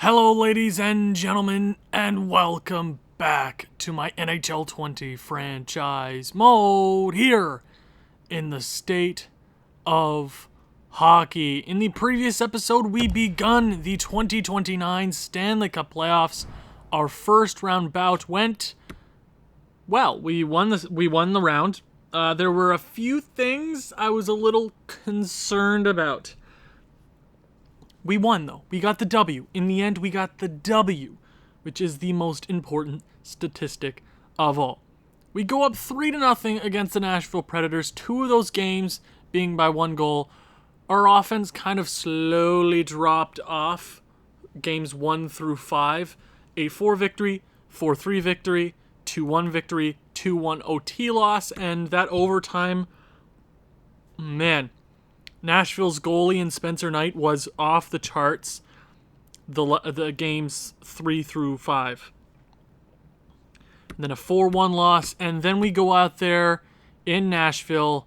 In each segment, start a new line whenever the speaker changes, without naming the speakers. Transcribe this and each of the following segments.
Hello, ladies and gentlemen, and welcome back to my NHL 20 franchise mode here in the state of hockey. In the previous episode, we begun the 2029 Stanley Cup playoffs. Our first round bout went well. We won the round. There were a few things I was a little concerned about. We won, though. We got the W. In the end, we got the W, which is the most important statistic of all. We go up 3-0 against the Nashville Predators, two of those games being by one goal. Our offense kind of slowly dropped off games 1 through 5. 8-4 victory, 4-3 victory, 2-1 victory, 2-1 OT loss, and that overtime, man, Nashville's goalie in Spencer Knight was off the charts the games 3 through 5. And then a 4-1 loss, and then we go out there in Nashville,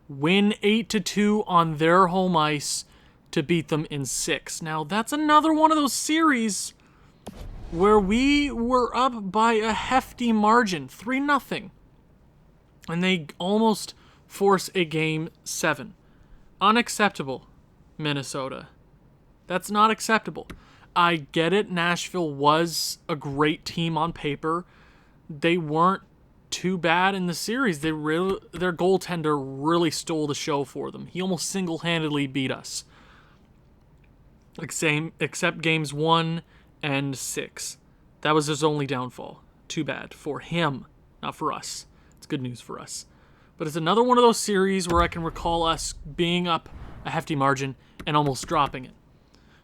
win 8-2 on their home ice to beat them in 6. Now, that's another one of those series where we were up by a hefty margin, 3-0. And they almost force a game 7. Unacceptable, Minnesota. That's not acceptable. I get it. Nashville was a great team on paper. They weren't too bad in the series. Their goaltender really stole the show for them. He almost single-handedly beat us. Except games 1 and 6. That was his only downfall. Too bad for him, not for us. It's good news for us. But it's another one of those series where I can recall us being up a hefty margin and almost dropping it.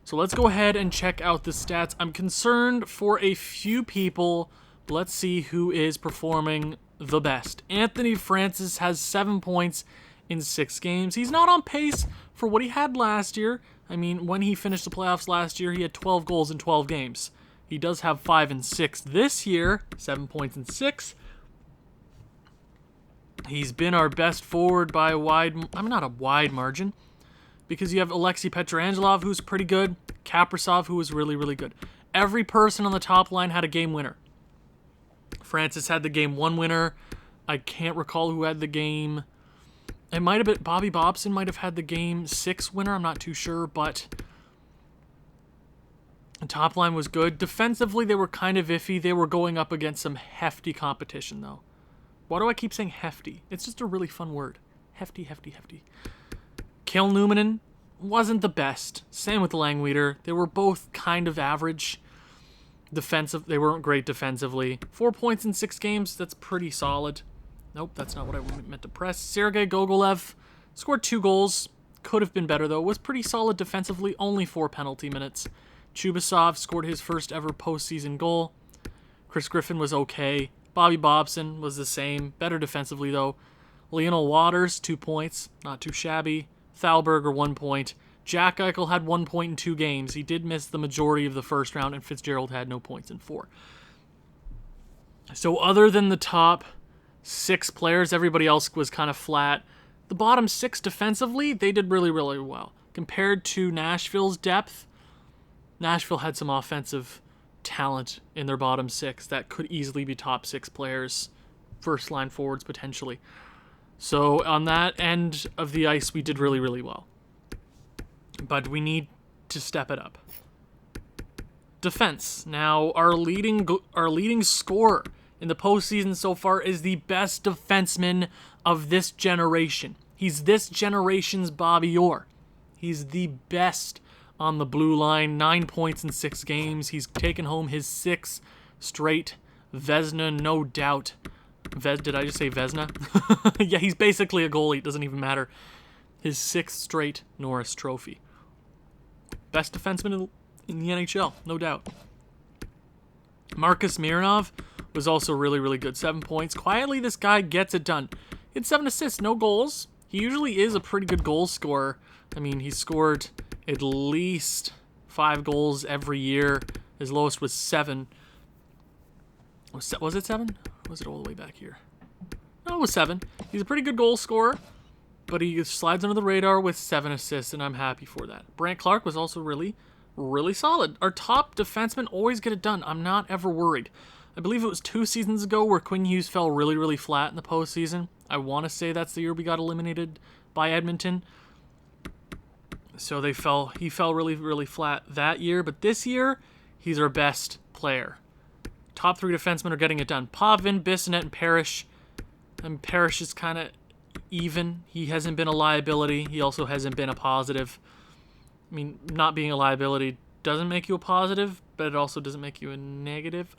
So let's go ahead and check out the stats. I'm concerned for a few people. Let's see who is performing the best. Anthony Francis has 7 points in 6 games. He's not on pace for what he had last year. I mean, when he finished the playoffs last year, he had 12 goals in 12 games. He does have 5 and 6 this year, 7 points in 6. He's been our best forward by not a wide margin, because you have Alexei Petrangelov, who's pretty good, Kaprasov, who was really, really good. Every person on the top line had a game winner. Francis had the game 1 winner. I can't recall who had the game. It might have been Bobby Bobson might have had the game 6 winner. I'm not too sure, but the top line was good. Defensively, they were kind of iffy. They were going up against some hefty competition, though. Why do I keep saying hefty? It's just a really fun word. Hefty, hefty, hefty. Kale Numanen wasn't the best. Same with Langweeder. They were both kind of average. They weren't great defensively. 4 points in 6 games. That's pretty solid. Nope, that's not what I meant to press. Sergei Gogolev scored 2 goals. Could have been better, though. Was pretty solid defensively. Only 4 penalty minutes. Chubasov scored his first ever postseason goal. Chris Griffin was okay. Bobby Bobson was the same. Better defensively, though. Lionel Waters, 2 points. Not too shabby. Thalberger, 1 point. Jack Eichel had 1 point in 2 games. He did miss the majority of the first round, and Fitzgerald had no points in 4. So other than the top 6 players, everybody else was kind of flat. The bottom 6 defensively, they did really, really well. Compared to Nashville's depth, Nashville had some offensive talent in their bottom 6 that could easily be top 6 players, first line forwards potentially. So on that end of the ice, we did really, really well. But we need to step it up. Defense. Now, our leading scorer in the postseason so far is the best defenseman of this generation. He's this generation's Bobby Orr. He's the best on the blue line. 9 points in 6 games. He's taken home his 6th straight Vezina, no doubt. Did I just say Vezina? Yeah, he's basically a goalie. It doesn't even matter. His 6th straight Norris Trophy. Best defenseman in the NHL, no doubt. Marcus Mironov was also really, really good. 7 points. Quietly, this guy gets it done. He had 7 assists, no goals. He usually is a pretty good goal scorer. I mean, he scored at least 5 goals every year. His lowest was 7. Was it 7? Or was it all the way back here? No, it was 7. He's a pretty good goal scorer, but he slides under the radar with 7 assists, and I'm happy for that. Brant Clark was also really really solid. Our top defensemen always get it done. I'm not ever worried. I believe it was 2 seasons ago where Quinn Hughes fell really, really flat in the postseason. I want to say that's the year we got eliminated by Edmonton. So he fell really, really flat that year. But this year, he's our best player. Top 3 defensemen are getting it done. Potvin, Bissonnette, and Parrish. And Parrish is kind of even. He hasn't been a liability. He also hasn't been a positive. I mean, not being a liability doesn't make you a positive, but it also doesn't make you a negative.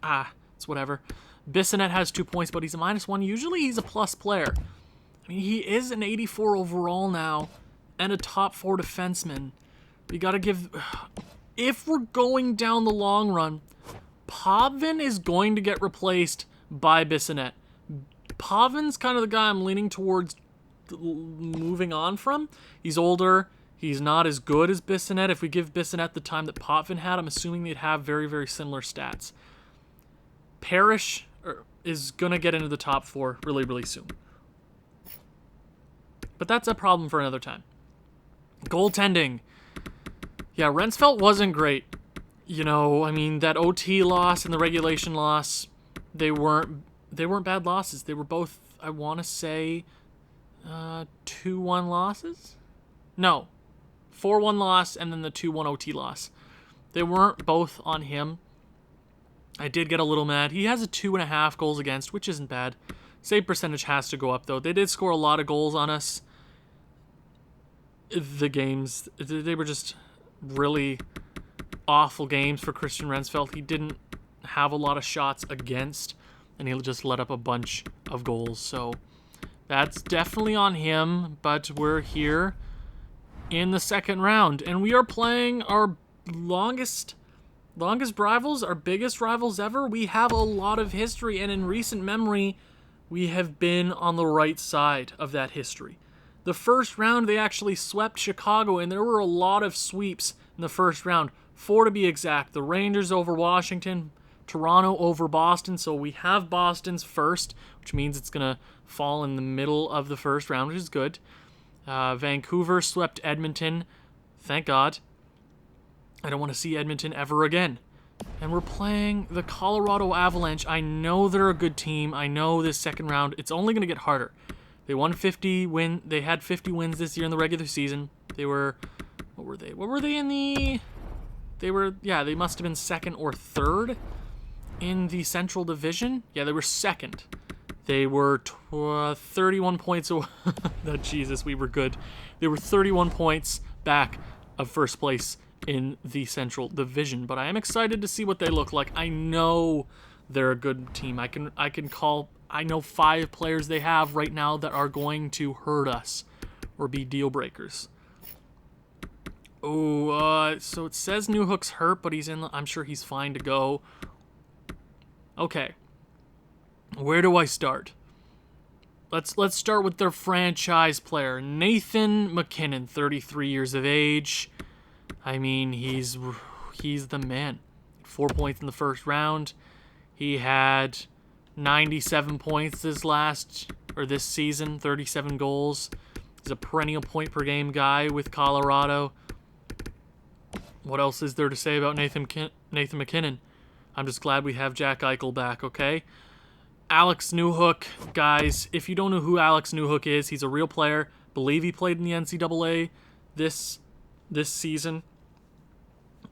It's whatever. Bissonnette has 2 points, but he's a -1. Usually he's a plus player. I mean, he is an 84 overall now and a top 4 defenseman. We got to give... If we're going down the long run, Potvin is going to get replaced by Bissonnette. Povvin's kind of the guy I'm leaning towards moving on from. He's older. He's not as good as Bissonnette. If we give Bissonnette the time that Potvin had, I'm assuming they'd have very, very similar stats. Parrish is going to get into the top 4 really, really soon. But that's a problem for another time. Goaltending. Yeah, Rensfeldt wasn't great. You know, I mean, that OT loss and the regulation loss, they weren't bad losses. They were both, I want to say, 2-1 losses? No. 4-1 loss and then the 2-1 OT loss. They weren't both on him. I did get a little mad. He has a 2.5 goals against, which isn't bad. Save percentage has to go up, though. They did score a lot of goals on us. The games, they were just really awful games for Christian Rensfeldt. He didn't have a lot of shots against, and he just let up a bunch of goals. So that's definitely on him, but we're here in the second round, and we are playing our longest rivals, our biggest rivals ever. We have a lot of history, and in recent memory, we have been on the right side of that history. The first round, they actually swept Chicago, and there were a lot of sweeps in the first round. 4 to be exact. The Rangers over Washington, Toronto over Boston, so we have Boston's first, which means it's going to fall in the middle of the first round, which is good. Vancouver swept Edmonton. Thank God. I don't want to see Edmonton ever again. And we're playing the Colorado Avalanche. I know they're a good team. I know this second round, it's only going to get harder. They won 50 win. They had 50 wins this year in the regular season. They were, what were they? What were they in the? They must have been second or third in the Central Division. Yeah, they were second. They were 31 points away. Oh, Jesus, we were good. They were 31 points back of first place in the Central Division. But I am excited to see what they look like. I know they're a good team. I know 5 players they have right now that are going to hurt us or be deal breakers. Oh, so it says Newhook's hurt, but I'm sure he's fine to go. Okay. Where do I start? Let's start with their franchise player, Nathan MacKinnon, 33 years of age. I mean, he's the man. 4 points in the first round. He had 97 points this season, 37 goals. He's a perennial point per game guy with Colorado. What else is there to say about Nathan MacKinnon? I'm just glad we have Jack Eichel back, okay? Alex Newhook, guys, if you don't know who Alex Newhook is, he's a real player. Believe he played in the NCAA this season.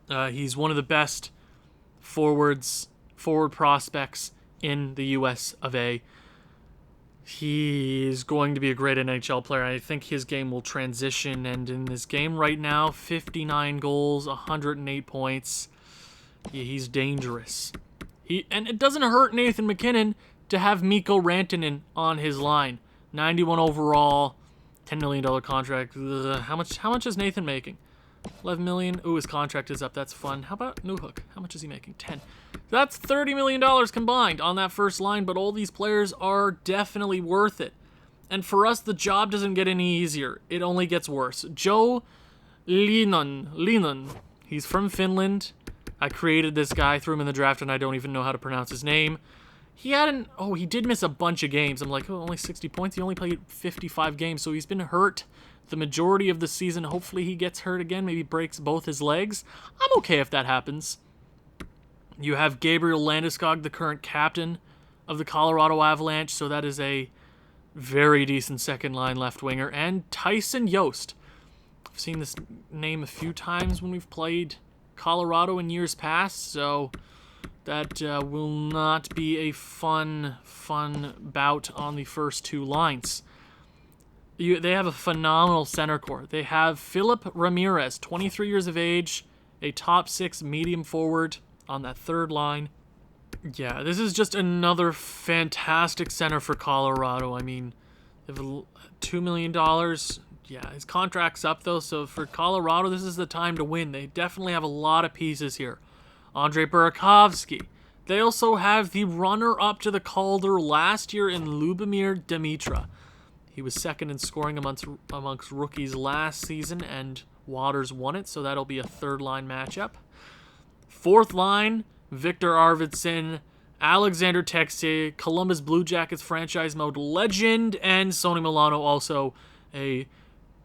He's one of the best forward prospects in the US of A. He is going to be a great NHL player. I think his game will transition, and in this game right now, 59 goals, 108 points. He's dangerous. And it doesn't hurt Nathan MacKinnon to have Mikko Rantanen on his line. 91 overall, $10 million contract. Ugh, how much is Nathan making? 11 million. Ooh, his contract is up. That's fun. How about Newhook? How much is he making? 10. That's $30 million combined on that first line, but all these players are definitely worth it. And for us, the job doesn't get any easier. It only gets worse. Joe Linon. He's from Finland. I created this guy, threw him in the draft, and I don't even know how to pronounce his name. He hadn't. Oh, he did miss a bunch of games. I'm like, oh, only 60 points. He only played 55 games, so he's been hurt the majority of the season. Hopefully he gets hurt again. Maybe breaks both his legs. I'm okay if that happens. You have Gabriel Landeskog, the current captain of the Colorado Avalanche, so that is a very decent second-line left winger. And Tyson Yost. I've seen this name a few times when we've played Colorado in years past, so that will not be a fun bout on the first two lines. They have a phenomenal center core. They have Philip Ramirez, 23 years of age, a top 6 medium forward on that third line. Yeah, this is just another fantastic center for Colorado. I mean, they have $2 million. Yeah, his contract's up, though, so for Colorado, this is the time to win. They definitely have a lot of pieces here. Andrei Burakovsky. They also have the runner-up to the Calder last year in Lubomir Dimitra. He was second in scoring amongst rookies last season, and Waters won it, so that'll be a third-line matchup. Fourth line, Victor Arvidsson, Alexander Texier, Columbus Blue Jackets franchise mode legend, and Sonny Milano, also a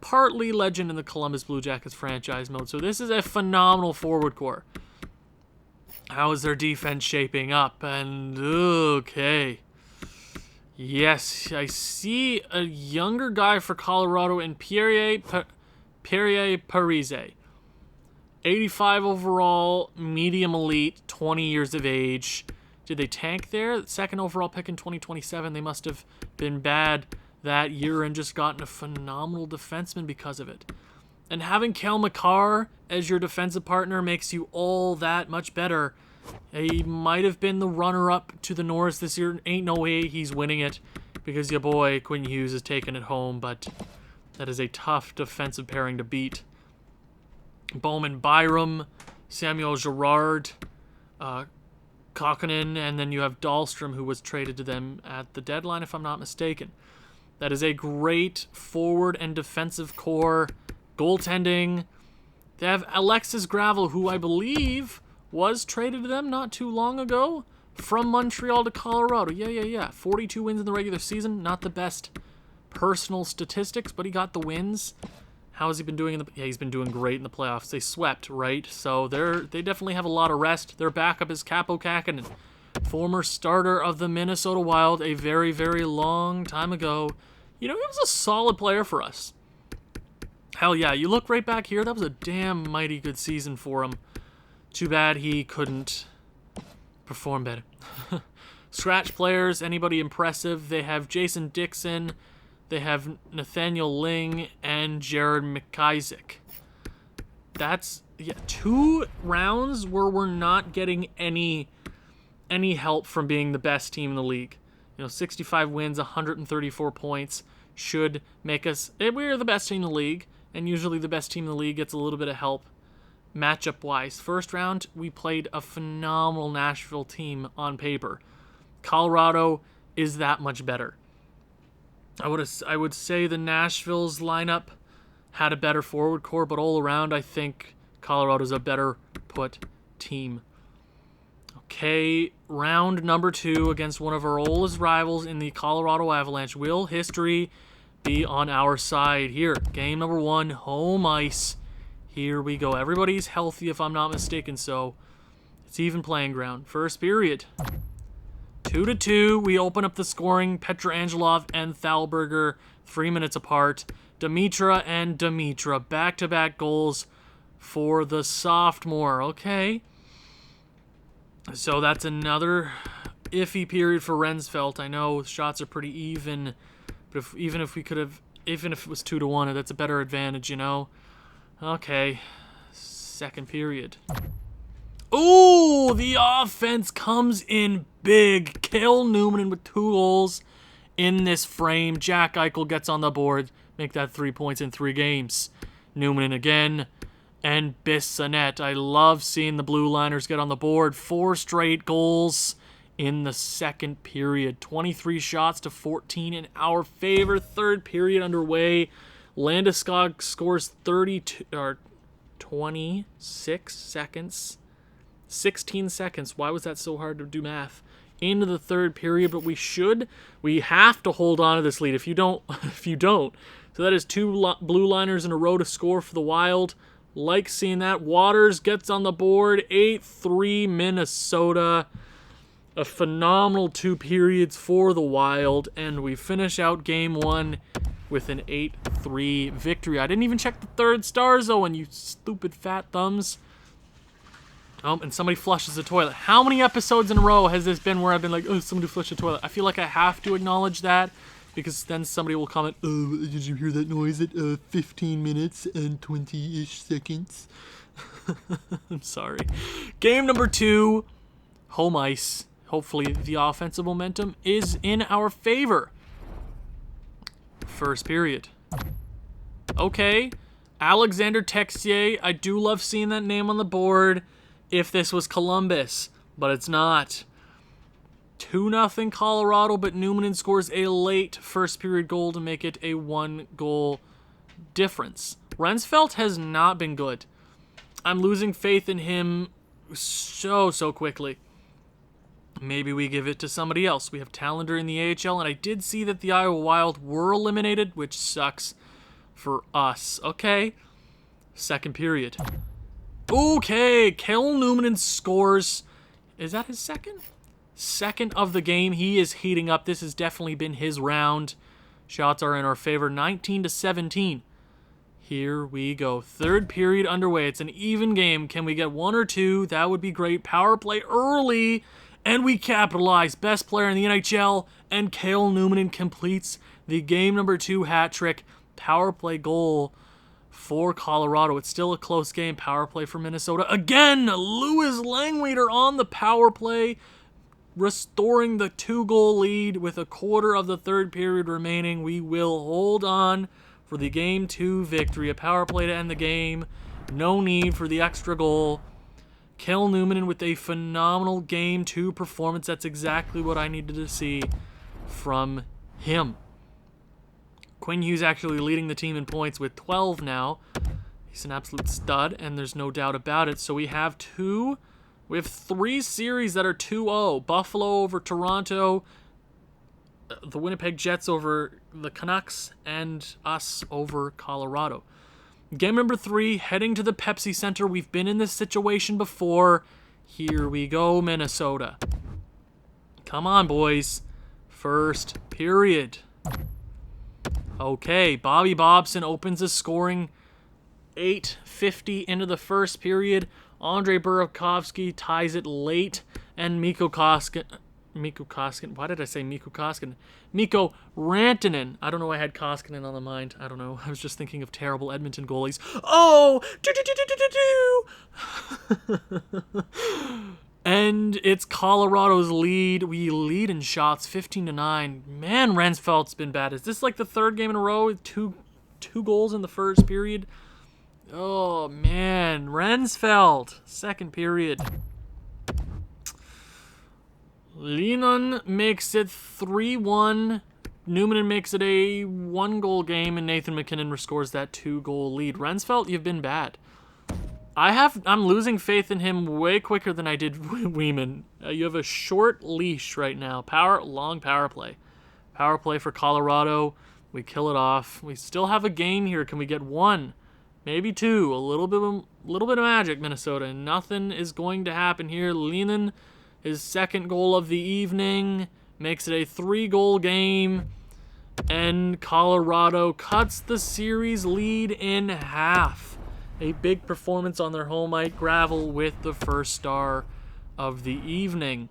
partly legend in the Columbus Blue Jackets franchise mode. So this is a phenomenal forward core. How is their defense shaping up? And okay. Yes, I see a younger guy for Colorado in Pierre Parise. 85 overall, medium elite, 20 years of age. Did they tank there? Second overall pick in 2027. They must have been bad that year and just gotten a phenomenal defenseman because of it. And having Cale Makar as your defensive partner makes you all that much better. He might have been the runner-up to the Norris this year. Ain't no way he's winning it because your boy Quinn Hughes is taking it home, but that is a tough defensive pairing to beat. Bowman Byram, Samuel Girard, Kokkonen, and then you have Dahlstrom, who was traded to them at the deadline, if I'm not mistaken. That is a great forward and defensive core. Goaltending. They have Alexis Gravel, who I believe was traded to them not too long ago from Montreal to Colorado. Yeah. 42 wins in the regular season. Not the best personal statistics, but he got the wins. How has he been doing? He's been doing great in the playoffs. They swept, right? So they definitely have a lot of rest. Their backup is Capo Kakkonen, former starter of the Minnesota Wild a very, very long time ago. You know, he was a solid player for us. Hell yeah, you look right back here, that was a damn mighty good season for him. Too bad he couldn't perform better. Scratch players, anybody impressive? They have Jason Dixon, they have Nathaniel Ling, and Jared McIsaac. That's 2 rounds where we're not getting any help from being the best team in the league. 65 wins, 134 points should make us... We're the best team in the league, and usually the best team in the league gets a little bit of help matchup-wise. First round, we played a phenomenal Nashville team on paper. Colorado is that much better. I would say the Nashville's lineup had a better forward core, but all around, I think Colorado's a better put team. Okay, round number 2 against one of our oldest rivals in the Colorado Avalanche. Will history be on our side here? Game number 1, home ice. Here we go. Everybody's healthy, if I'm not mistaken, so it's even playing ground. First period. 2-2. We open up the scoring. Petrangelo and Thalberger, 3 minutes apart. Dimitra and Dimitra, back-to-back goals for the sophomore. Okay. So that's another iffy period for Rensfeldt. I know shots are pretty even, but even if it was 2-1, that's a better advantage, Okay, second period. Ooh, the offense comes in big. Cale Newman with 2 goals in this frame. Jack Eichel gets on the board, make that 3 points in 3 games. Newman again. And Bissonnette. I love seeing the Blue Liners get on the board. 4 straight goals in the second period. 23 shots to 14 in our favor. Third period underway. Landeskog scores 26 seconds. 16 seconds. Why was that so hard to do math? into the third period, but we have to hold on to this lead. If you don't, So that is two blue liners in a row to score for the Wild. Like seeing that. Waters gets on the board. 8-3 Minnesota. A phenomenal 2 periods for the Wild. And we finish out game 1 with an 8-3 victory. I didn't even check the third stars, though, and you stupid fat thumbs. Oh, and somebody flushes the toilet. How many episodes in a row has this been where I've been like, oh, somebody flushed the toilet? I feel like I have to acknowledge that, because then somebody will comment, oh, did you hear that noise at 15 minutes and 20-ish seconds? I'm sorry. Game number 2, home ice. Hopefully the offensive momentum is in our favor. First period. Okay. Alexander Texier. I do love seeing that name on the board if this was Columbus, but it's not. 2-0 Colorado, but Numminen scores a late first period goal to make it a 1-goal difference. Rensfeldt has not been good. I'm losing faith in him so quickly. Maybe we give it to somebody else. We have Tallender in the AHL, and I did see that the Iowa Wild were eliminated, which sucks for us. Okay. Second period. Okay, Cale Numminen scores. Is that his second? Second of the game. He is heating up. This has definitely been his round. Shots are in our favor, 19-17. Here we go. Third period underway. It's an even game. Can we get 1 or 2? That would be great. Power play early, and we capitalize. Best player in the NHL, and Cale Numminen completes the game number 2 hat trick. Power play goal for Colorado. It's still a close game. Power play for Minnesota. Again, Louis Langleiter on the power play, restoring the 2-goal lead with a quarter of the third period remaining. We will hold on for the game 2 victory. A power play to end the game. No need for the extra goal. Cale Numminen with a phenomenal game 2 performance. That's exactly what I needed to see from him. Quinn Hughes actually leading the team in points with 12 now. He's an absolute stud, and there's no doubt about it. So we have 3 series that are 2-0. Buffalo over Toronto, the Winnipeg Jets over the Canucks, and us over Colorado. Game number 3, heading to the Pepsi Center. We've been in this situation before. Here we go, Minnesota. Come on, boys. First period. Okay, Bobby Bobson opens the scoring. 8:50 into the first period. Andre Burakovsky ties it late, and Mikko Koskinen. Why did I say Mikko Koskinen? Mikko Rantanen. I don't know why I had Koskinen on the mind. I don't know. I was just thinking of terrible Edmonton goalies. Oh! And it's Colorado's lead. We lead in shots, 15-9. Man, Rensfeldt's been bad. Is this like the third game in a row with two goals in the first period? Oh, man. Rensfeldt. Second period. Linon makes it 3-1. Numminen makes it a 1-goal game, and Nathan MacKinnon scores that 2-goal lead. Rensfeldt, you've been bad. I'm losing faith in him way quicker than I did Weeman. You have a short leash right now. Long power play. Power play for Colorado. We kill it off. We still have a game here. Can we get 1? Maybe 2. A little bit of magic, Minnesota. And nothing is going to happen here. Linon, his second goal of the evening, makes it a 3-goal game. And Colorado cuts the series lead in half. A big performance on their home ice gravel with the first star of the evening.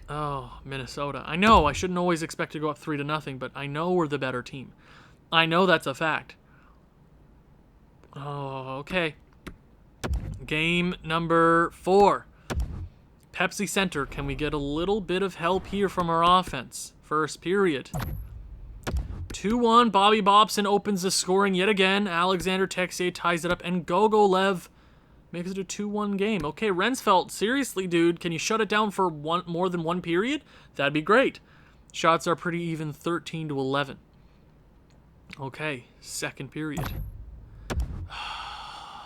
Oh, Minnesota. I know I shouldn't always expect to go up 3-0, but I know we're the better team. I know that's a fact. Oh, okay. Game number 4. Pepsi Center. Can we get a little bit of help here from our offense? First period. 2-1, Bobby Bobson opens the scoring yet again. Alexander Texier ties it up, and Gogolev makes it a 2-1 game. Okay, Rensfeldt, seriously, dude, can you shut it down for more than 1 period? That'd be great. Shots are pretty even, 13-11. Okay, second period.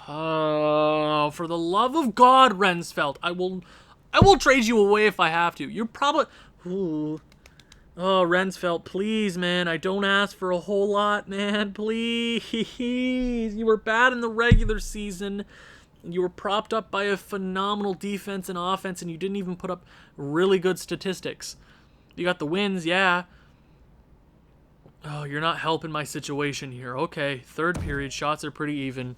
Oh, for the love of God, Rensfeldt, I will trade you away if I have to. You're probably... Ooh. Oh, Rensfeldt, please, man. I don't ask for a whole lot, man. Please. You were bad in the regular season. You were propped up by a phenomenal defense and offense, and you didn't even put up really good statistics. You got the wins, yeah. Oh, you're not helping my situation here. Okay, third period. Shots are pretty even.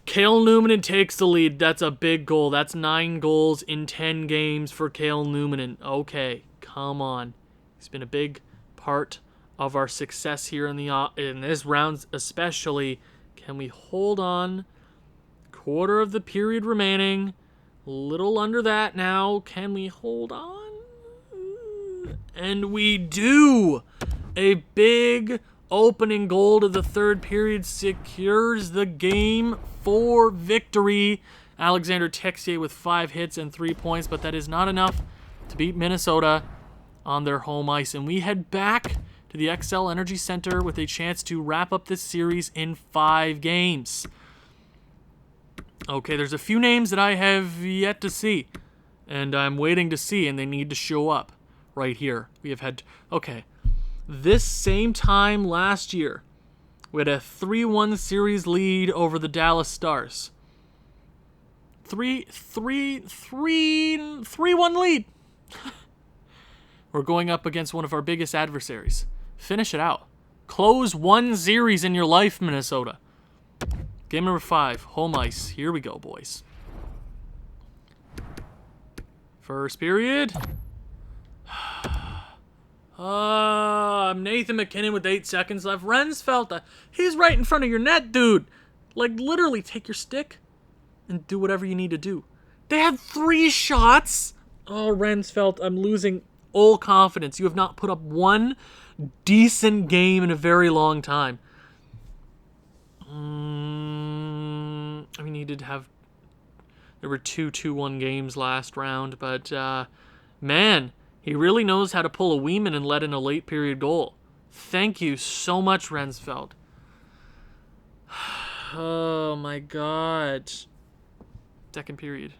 Cale Newman takes the lead. That's a big goal. That's 9 goals in 10 games for Cale Newman. Okay, come on. He's been a big part of our success here in this round especially. Can we hold on? Quarter of the period remaining. A little under that now. Can we hold on? And we do. A big opening goal to the third period secures the game for victory. Alexander Texier with 5 hits and 3 points, but that is not enough to beat Minnesota on their home ice. And we head back to the XL Energy Center with a chance to wrap up this series in 5 games. Okay, there's a few names that I have yet to see, and I'm waiting to see, and they need to show up right here. We have had... Okay. This same time last year, we had a 3-1 series lead over the Dallas Stars. 3-1 lead. We're going up against one of our biggest adversaries. Finish it out. Close one series in your life, Minnesota. Game number 5, home ice. Here we go, boys. First period. I'm Nathan McKinnon with 8 seconds left. Rensfeldt, he's right in front of your net, dude. Like, literally, take your stick and do whatever you need to do. They had 3 shots. Oh, Rensfeldt, I'm losing all confidence. You have not put up one decent game in a very long time. I mean, he did have... There were 2 2-1 games last round, but, man... He really knows how to pull a Weeman and let in a late period goal. Thank you so much, Rensfeldt. Oh my god. Second period.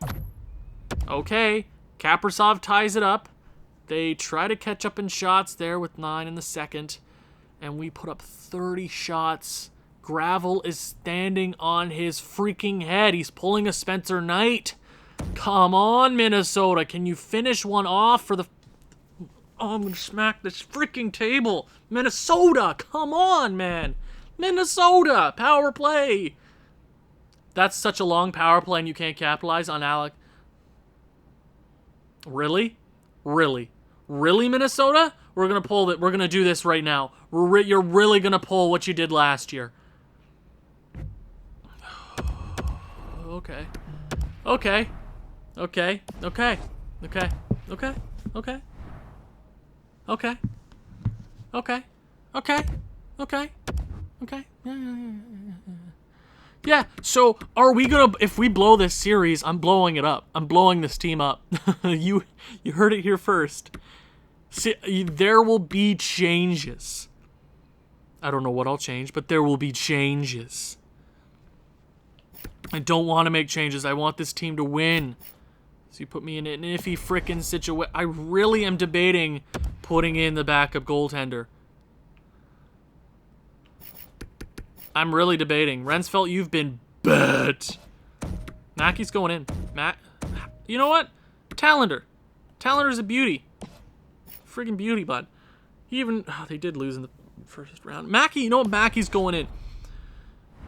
Okay. Kaprizov ties it up. They try to catch up in shots there with 9 in the second. And we put up 30 shots. Gravel is standing on his freaking head. He's pulling a Spencer Knight. Come on, Minnesota. Can you finish one off for the... Oh, I'm going to smack this freaking table. Minnesota, come on, man. Minnesota, power play. That's such a long power play and you can't capitalize on Alec. Really? Really? Really, Minnesota? We're going to pull it. We're going to do this right now. You're really going to pull what you did last year. Okay. Okay. Okay. Okay. Okay. Okay. Okay. Okay. Okay. Okay. Okay. Okay. Yeah, so are we gonna... If we blow this series, I'm blowing it up. I'm blowing this team up. You heard it here first. See, there will be changes. I don't know what I'll change, but there will be changes. I don't want to make changes. I want this team to win. So you put me in an iffy frickin' situation. I really am debating putting in the backup goaltender. I'm really debating. Rensfeldt, you've been bad. Mackey's going in. You know what? Tallender. Tallender's a beauty. Friggin' beauty, bud. He even... Oh, they did lose in the first round. Mackey, you know what? Mackey's going in.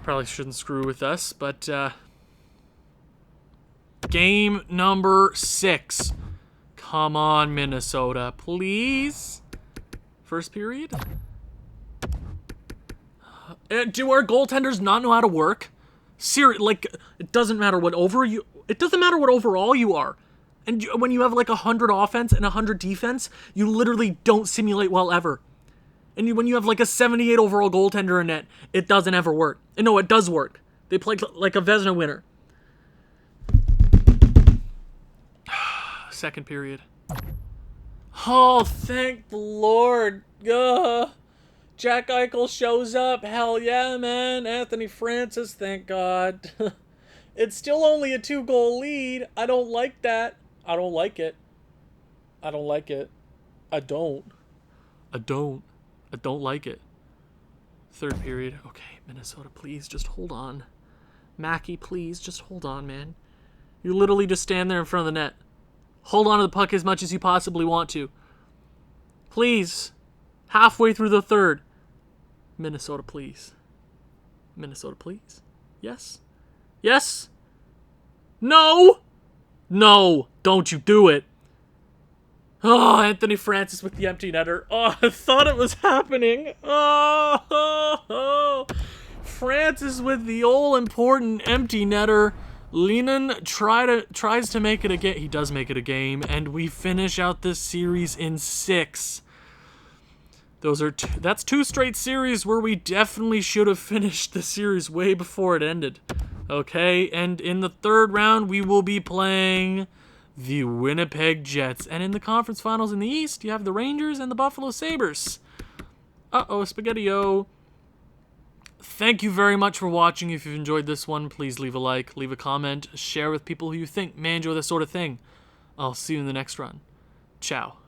Probably shouldn't screw with us, but... Game number 6. Come on, Minnesota. Please. First period. Do our goaltenders not know how to work? Like, it doesn't matter what it doesn't matter what overall you are. And when you have like 100 offense and 100 defense, you literally don't simulate well ever. And when you have like a 78 overall goaltender in net, it doesn't ever work. And no, it does work. They play like a Vezina winner. Second period. Oh, thank the Lord. Jack Eichel shows up. Hell yeah, man. Anthony Francis, thank God. It's still only a 2-goal lead. I don't like that. I don't like it. I don't like it. I don't. I don't. I don't like it. Third period. Okay, Minnesota, please just hold on. Mackey, please just hold on, man. You literally just stand there in front of the net. Hold on to the puck as much as you possibly want to. Please. Halfway through the third. Minnesota, please. Minnesota, please. Yes? Yes? No! No! Don't you do it. Oh, Anthony Francis with the empty netter. Oh, I thought it was happening. Oh. Francis with the all-important empty netter. Lehnen tries to make it a game. He does make it a game, and we finish out this series in 6. That's 2 straight series where we definitely should have finished the series way before it ended. Okay, and in the third round, we will be playing the Winnipeg Jets. And in the conference finals in the East, you have the Rangers and the Buffalo Sabres. Uh-oh, Spaghetti-O. Thank you very much for watching. If you've enjoyed this one, please leave a like, leave a comment, share with people who you think may enjoy this sort of thing. I'll see you in the next run. Ciao.